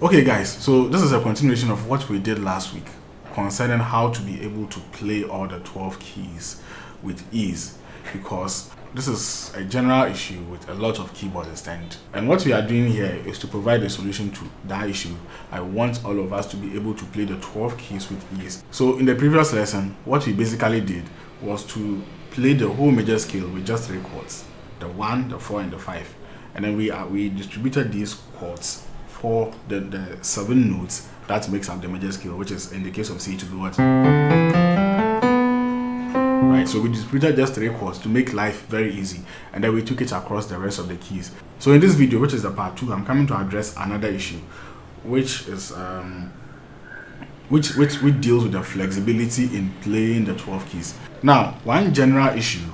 Okay guys, so this is a continuation of what we did last week concerning how to be able to play all the 12 keys with ease, because this is a general issue with a lot of keyboardists, and what we are doing here is to provide a solution to that issue. I want all of us to be able to play the 12 keys with ease. So in the previous lesson, what we basically did was to play the whole major scale with just 3 chords, the 1, the 4 and the 5, and then we distributed these chords for the 7 notes that makes up the major scale, which is in the case of C to be what? Right, so we distributed just 3 chords to make life very easy, and then we took it across the rest of the keys. So in this video, which is the part 2, I'm coming to address another issue, which is which deals with the flexibility in playing the 12 keys. Now, one general issue,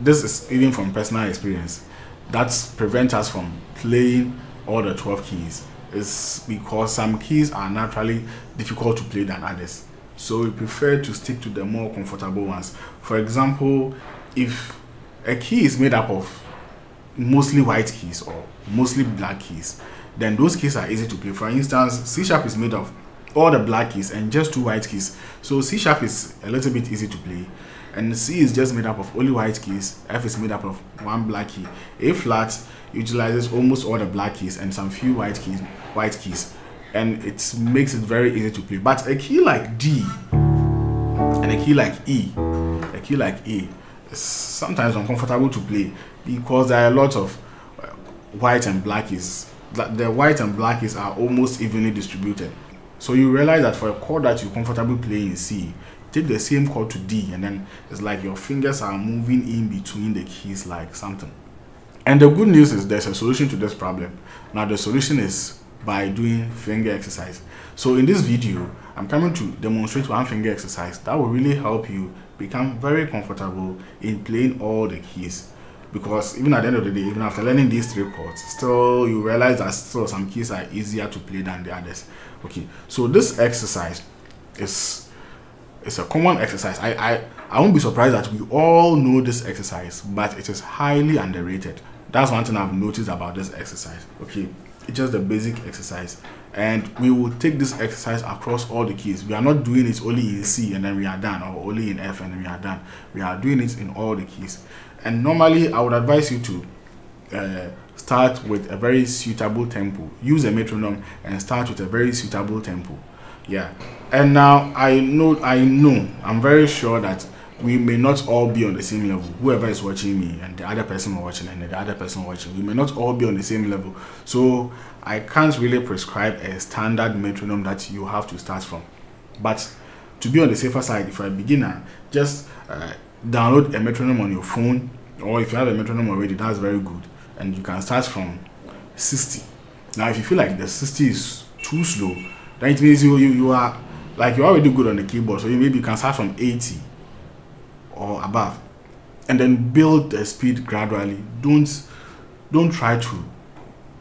this is even from personal experience, that prevents us from playing all the 12 keys, is because some keys are naturally difficult to play than others. So we prefer to stick to the more comfortable ones. For example, if a key is made up of mostly white keys or mostly black keys, then those keys are easy to play. For instance, C# is made of all the black keys and just 2 white keys. So C# is a little bit easy to play. And C is just made up of only white keys. F is made up of 1 black key. A flat utilizes almost all the black keys and some few white keys, and it makes it very easy to play. But a key like D and a key like E is sometimes uncomfortable to play because there are a lot of white and black keys. The white and black keys are almost evenly distributed. So you realize that for a chord that you're comfortable playing in C, take the same chord to D, and then it's like your fingers are moving in between the keys like something. And the good news is there's a solution to this problem. Now the solution is by doing finger exercise. So in this video, I'm coming to demonstrate one finger exercise that will really help you become very comfortable in playing all the keys. Because even at the end of the day, even after learning these 3 chords, still you realize that still some keys are easier to play than the others. Okay, so this exercise is a common exercise. I won't be surprised that we all know this exercise, but it is highly underrated. That's one thing I've noticed about this exercise. Okay, it's just the basic exercise, and we will take this exercise across all the keys. We are not doing it only in C and then we are done, or only in F and then we are done. We are doing it in all the keys. And normally I would advise you to start with a very suitable tempo. Use a metronome and start with a very suitable tempo. Yeah, and now I'm very sure that we may not all be on the same level. Whoever is watching me and the other person watching and the other person watching, we may not all be on the same level. So I can't really prescribe a standard metronome that you have to start from. But to be on the safer side, if you're a beginner, just download a metronome on your phone, or if you have a metronome already, that's very good. And you can start from 60. Now if you feel like the 60 is too slow, then it means you are like you're already good on the keyboard, so maybe you can start from 80 or above, and then build the speed gradually. Don't try to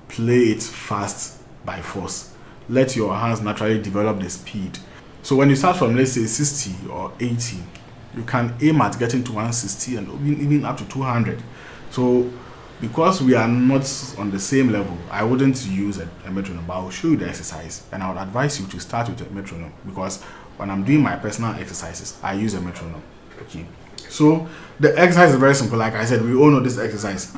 play it fast by force. Let your hands naturally develop the speed. So when you start from, let's say, 60 or 80, you can aim at getting to 160 and even up to 200. So because we are not on the same level, I wouldn't use a metronome, but I'll show you the exercise, and I would advise you to start with a metronome, because when I'm doing my personal exercises, I use a metronome. Okay, so the exercise is very simple. Like I said, we all know this exercise.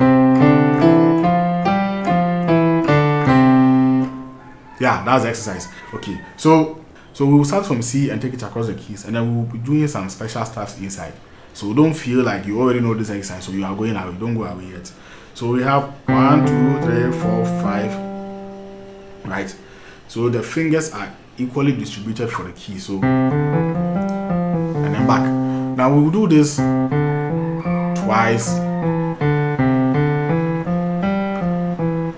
Yeah, that's the exercise. Okay, so we will start from C and take it across the keys, and then we will be doing some special stuff inside. So don't feel like you already know this exercise, so you are going away. Don't go away yet. So we have 1, 2, 3, 4, 5. Right. So the fingers are equally distributed for the key. So and then back. Now we will do this twice,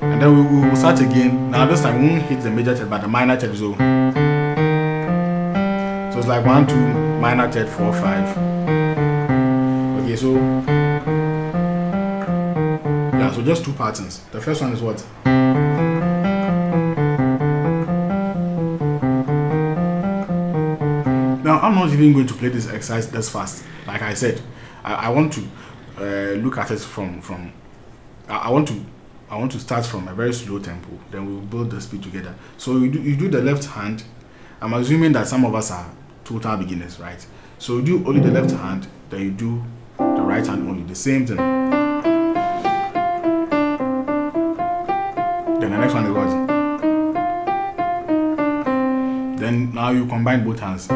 and then we will start again. Now this time we won't hit the major third but the minor third. So it's like 1, 2, minor third, 4, 5. Okay, so yeah, so just 2 patterns. The first one is what? Now I'm not even going to play this exercise this fast. Like I said, I want to look at it from I want to I want to start from a very slow tempo, then we'll build the speed together. So you do the left hand. I'm assuming that some of us are total beginners, right? So you do only the left hand, then you do the right hand only, the same thing. Then the next one is what? Then now you combine both hands.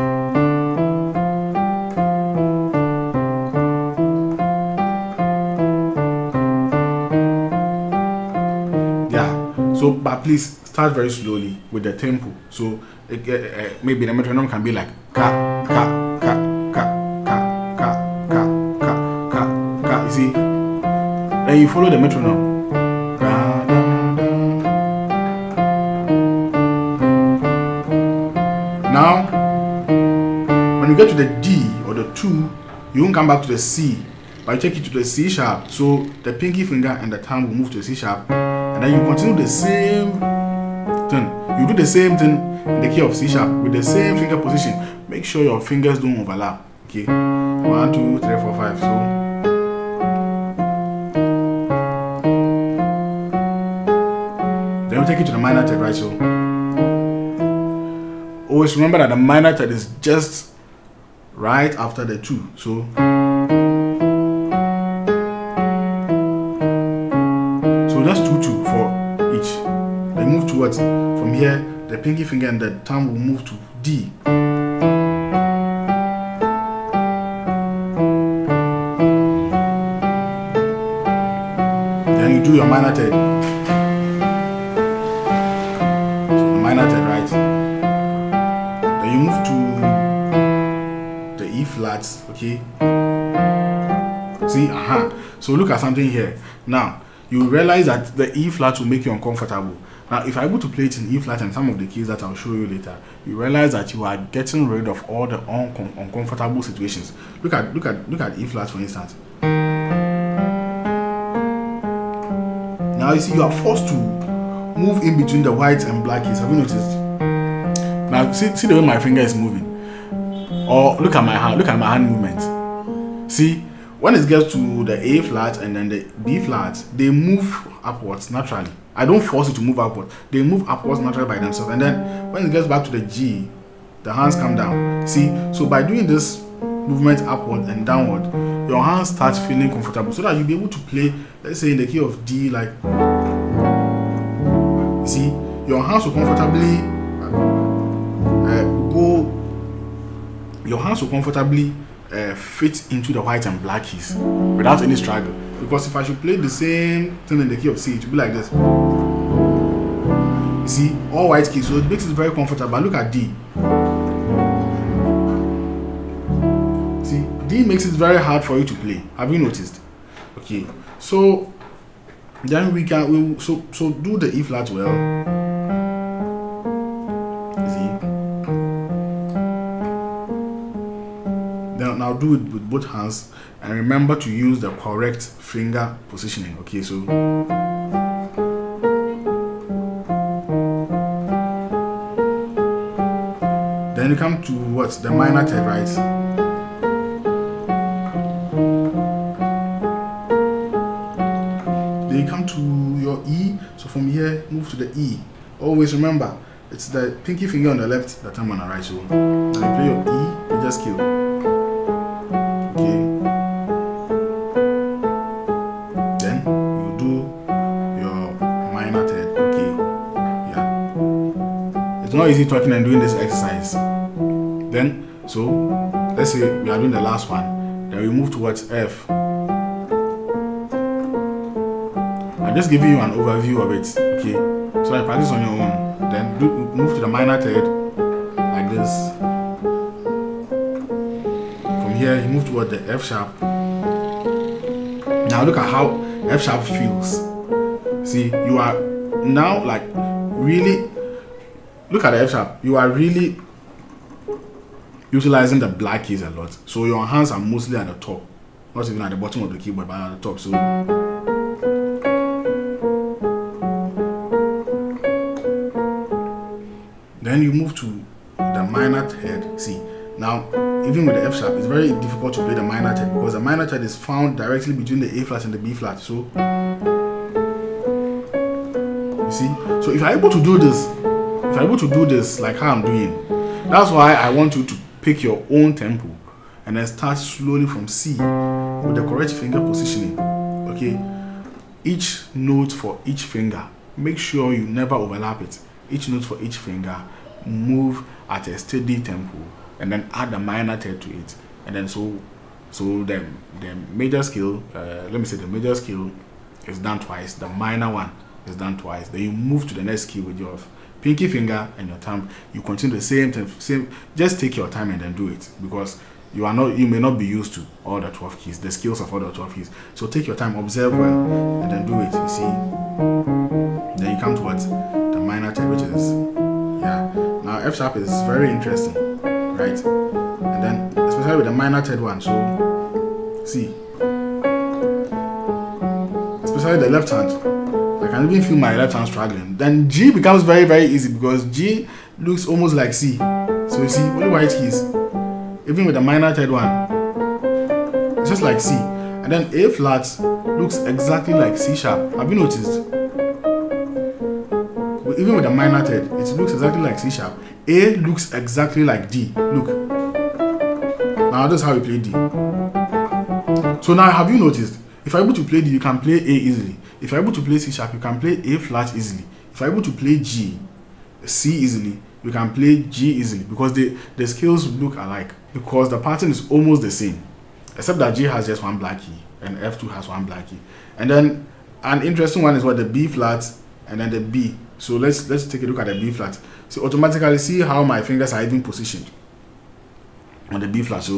So, but please start very slowly with the tempo. So maybe the metronome can be like ka ka ka ka ka ka ka ka ka ka. You see, then you follow the metronome. Da, da, da. Now, when you get to the D or the 2, you won't come back to the C, but you take it to the C sharp. So the pinky finger and the thumb will move to the C sharp. And then you continue the same thing. You do the same thing in the key of C sharp with the same finger position. Make sure your fingers don't overlap. Okay. 1, 2, 3, 4, 5. So then we take it to the minor third, right? So always remember that the minor third is just right after the 2. So just 2, 2 for each. Then move towards from here, the pinky finger and the thumb will move to D. Then you do your minor third. So the minor third, right? Then you move to the E flats, okay? See, So look at something here. Now, you realize that the E flat will make you uncomfortable. Now, if I'm able to play it in E flat and some of the keys that I'll show you later, you realize that you are getting rid of all the uncomfortable situations. Look at E flat, for instance. Now you see you are forced to move in between the white and black keys. Have you noticed? Now see the way my finger is moving. Or look at my hand. Look at my hand movement. See. When it gets to the A flat and then the B flat, they move upwards naturally. I don't force it to move upwards. They move upwards naturally by themselves. And then when it gets back to the G, the hands come down. See, so by doing this movement upward and downward, your hands start feeling comfortable so that you'll be able to play, let's say in the key of D, like, see, your hands will comfortably fit into the white and black keys without any struggle. Because if I should play the same thing in the key of C, it will be like this. You see, all white keys, so it makes it very comfortable. But look at D. See, D makes it very hard for you to play. Have you noticed? Okay, so then we can so do the E flat well. Now do it with both hands and remember to use the correct finger positioning. Okay, so then you come to what? The minor third, right? Then you come to your E. So from here, move to the E. Always remember, it's the pinky finger on the left, the thumb on the right. So when you play your E, you just kill. It's not easy talking and doing this exercise. Then, so let's say we are doing the last one. Then we move towards F. I'm just giving you an overview of it, okay? So I practice on your own. Then move to the minor third like this. From here, you move toward the F sharp. Now look at how F sharp feels. See, you are now like really. Look at the F sharp. You are really utilizing the black keys a lot. So your hands are mostly at the top, not even at the bottom of the keyboard, but at the top. So then you move to the minor third. See, now even with the F sharp, it's very difficult to play the minor third because the minor third is found directly between the A flat and the B flat. So You see? So if you're able to do this, like how I'm doing, that's why I want you to pick your own tempo and then start slowly from C with the correct finger positioning. Okay? Each note for each finger, make sure you never overlap it. Each note for each finger, move at a steady tempo, and then add the minor third to it. And then so the major scale, let me say the major scale is done twice, the minor one is done twice. Then you move to the next key with your pinky finger and your thumb. You continue the same. Just take your time and then do it, because you may not be used to all the 12 keys, the skills of all the 12 keys. So take your time, observe well, and then do it. You see, then you come to what the minor third, which is now F sharp is very interesting, right? And then especially with the minor third one. So see, especially the left hand, I can even feel my left hand struggling. Then G becomes very, very easy, because G looks almost like C. So you see, only white keys. Even with the minor third one, it's just like C. And then A flat looks exactly like C sharp. Have you noticed? Even with the minor third, it looks exactly like C sharp. A looks exactly like D. Look. Now this is how you play D. So now have you noticed? If you're able to play D, you can play A easily. If you're able to play C sharp, you can play A flat easily. If you're able to play G, C easily, you can play G easily, because the scales look alike, because the pattern is almost the same, except that G has just one black key and F2 has one black key. And then an interesting one is what the B flat and then the B. So let's take a look at the B flat. So automatically see how my fingers are even positioned on the B flat. So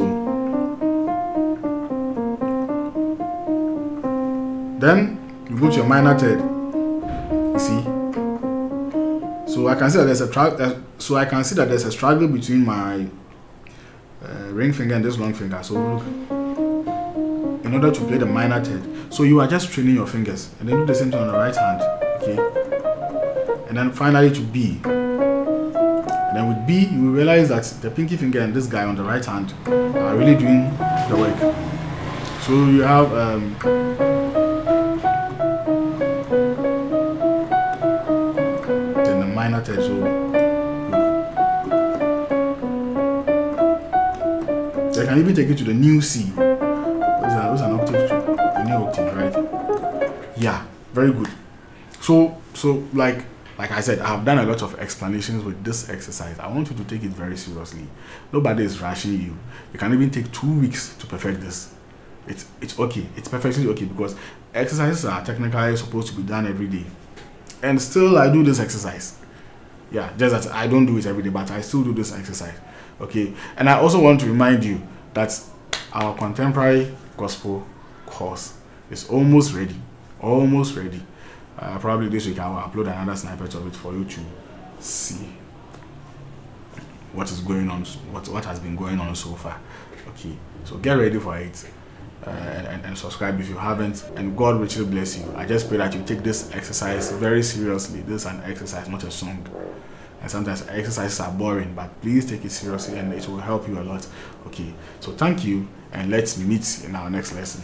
then you go to your minor third. You see. So I can see that there's a struggle between my ring finger and this long finger. So look, in order to play the minor third, so you are just training your fingers, and then do the same thing on the right hand. Okay, and then finally to B. And then with B, you will realize that the pinky finger and this guy on the right hand are really doing the work. So you have then the minor third. So I can even take it to the new C. Those are an octave too. A new octave, right? Yeah, very good. So like I said, I have done a lot of explanations with this exercise. I want you to take it very seriously. Nobody is rushing you. You can even take 2 weeks to perfect this. It's okay. It's perfectly okay, because exercises are technically supposed to be done every day. And still I do this exercise. Yeah, just that I don't do it every day, but I still do this exercise. Okay. And I also want to remind you that our contemporary gospel course is almost ready. Almost ready. Probably this week I will upload another snippet of it for you to see what is going on, what has been going on so far. Okay, so get ready for it, and subscribe if you haven't, and God richly bless you. I just pray that you take this exercise very seriously. This is an exercise, not a song. And sometimes exercises are boring, but please take it seriously and it will help you a lot. Okay, so thank you, and let's meet in our next lesson.